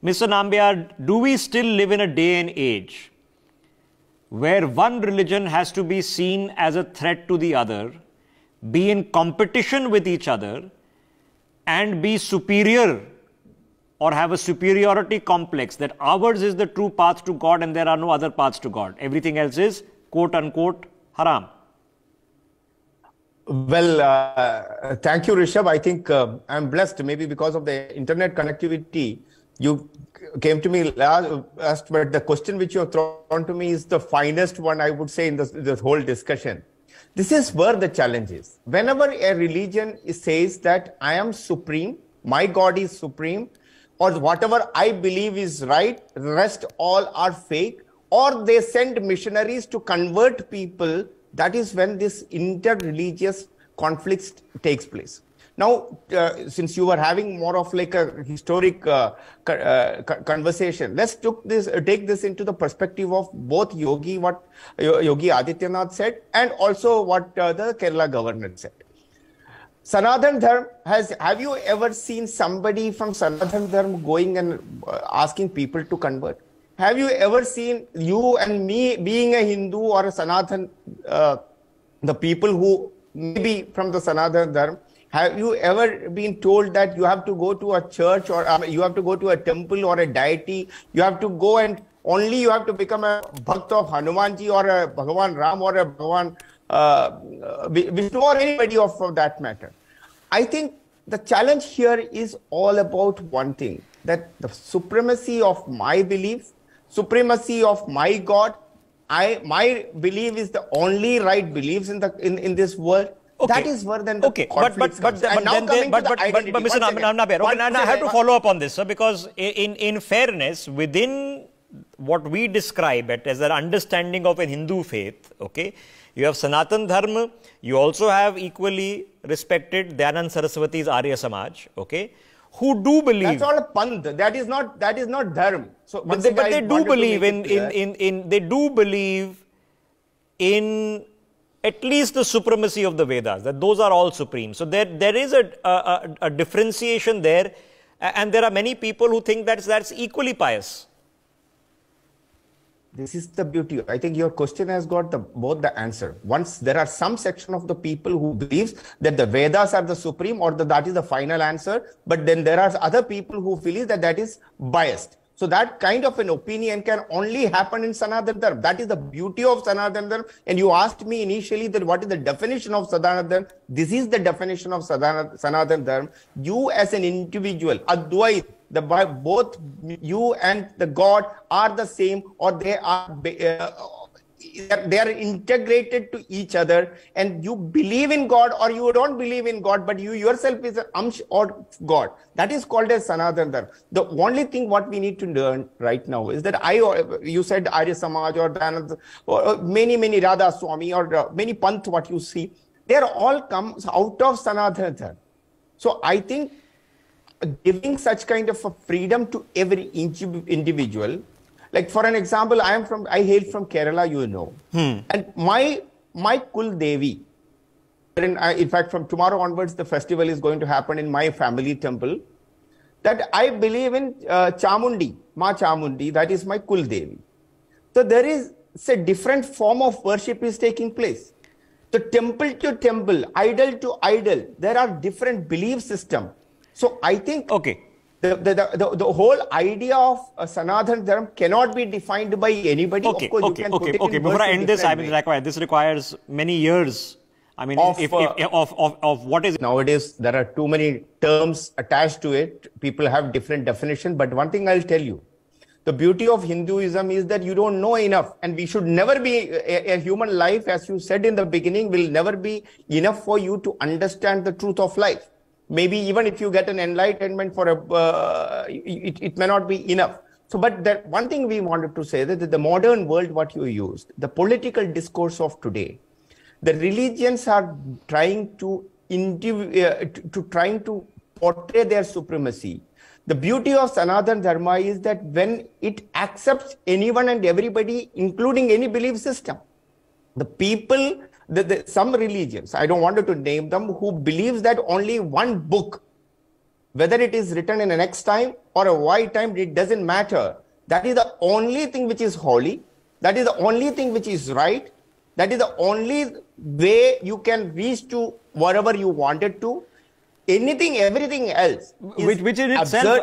Mr. Nambiar, do we still live in a day and age where one religion has to be seen as a threat to the other, be in competition with each other, and be superior or have a superiority complex that ours is the true path to God and there are no other paths to God? Everything else is quote unquote haram. Well, thank you, Rishabh. I think I'm blessed, maybe because of the internet connectivity. You came to me last, but the question which you have thrown to me is the finest one, I would say, in this whole discussion. This is where the challenge is. Whenever a religion says that I am supreme, my God is supreme, or whatever I believe is right, the rest all are fake, or they send missionaries to convert people, that is when this inter-religious conflict takes place. Now, since you were having more of like a historic conversation, let's take this into the perspective of both what Yogi Adityanath said and also what the Kerala governor said. Sanatan Dharma have you ever seen somebody from Sanatan Dharma going and asking people to convert? Have you ever seen you and me being a Hindu or a Sanatan, the people who may be from the Sanatan Dharma, have you ever been told that you have to go to a church or you have to go to a temple or a deity? You have to go and only you have to become a Bhakt of Hanumanji or a Bhagavan Ram or a Bhagavan Vishnu or anybody of that matter. I think the challenge here is all about one thing, that the supremacy of my belief, supremacy of my God, my belief is the only right beliefs in this world. Okay. That is where then the conflict comes. But Mr. Nambiar, okay, and I have to follow up on this, sir, because in fairness, within what we describe it as an understanding of a Hindu faith, okay, you have Sanatan Dharma, you also have equally respected Dayanand Saraswati's Arya Samaj, okay, who do believe. That's all a panth. That is not dharma. So, but they do believe they do believe in at least the supremacy of the Vedas, that those are all supreme. So there is a differentiation there, and there are many people who think that's equally pious. This is the beauty. I think your question has got both the answer. Once there are some section of the people who believes that the Vedas are the supreme or that is the final answer, but then there are other people who believe that is biased. So that kind of an opinion can only happen in Sanatan Dharma. That is the beauty of Sanatan Dharma. And you asked me initially that what is the definition of Sanatan Dharma. This is the definition of Sanatan Dharma. You as an individual, Advait, both you and the God are the same, or they are integrated to each other, and you believe in God or you don't believe in God, but you yourself is an Amsh or God. That is called as Sanatan Dharma. The only thing what we need to learn right now is that you said Arya Samaj or many Radha Swami or many Panth what you see, they are all comes out of Sanatan Dharma. So I think giving such kind of a freedom to every individual, like for an example, I hail from Kerala, you know, and my Kul Devi, in fact, from tomorrow onwards, the festival is going to happen in my family temple, that I believe in Chamundi, Ma Chamundi, that is my Kul Devi. So there is a different form of worship is taking place. So temple to temple, idol to idol, there are different belief systems. So I think the whole idea of Sanatan Dharma cannot be defined by anybody. Okay. Before I end this, this requires many years. I mean, of what is nowadays, there are too many terms attached to it. People have different definitions. But one thing I'll tell you, the beauty of Hinduism is that you don't know enough, and we should never be a human life, as you said in the beginning, will never be enough for you to understand the truth of life. Maybe even if you get an enlightenment for it may not be enough. So, but that one thing we wanted to say that the modern world, what you used, the political discourse of today, the religions are trying to portray their supremacy. The beauty of Sanatan Dharma is that when it accepts anyone and everybody, including any belief system, the people. Some religions, I don't want to name them, who believes that only one book Whether it is written in an X time or a Y time, it doesn't matter. That is the only thing which is holy. That is the only thing which is right. That is the only way you can reach to whatever you wanted to. Anything, everything else is which in itself, absurd.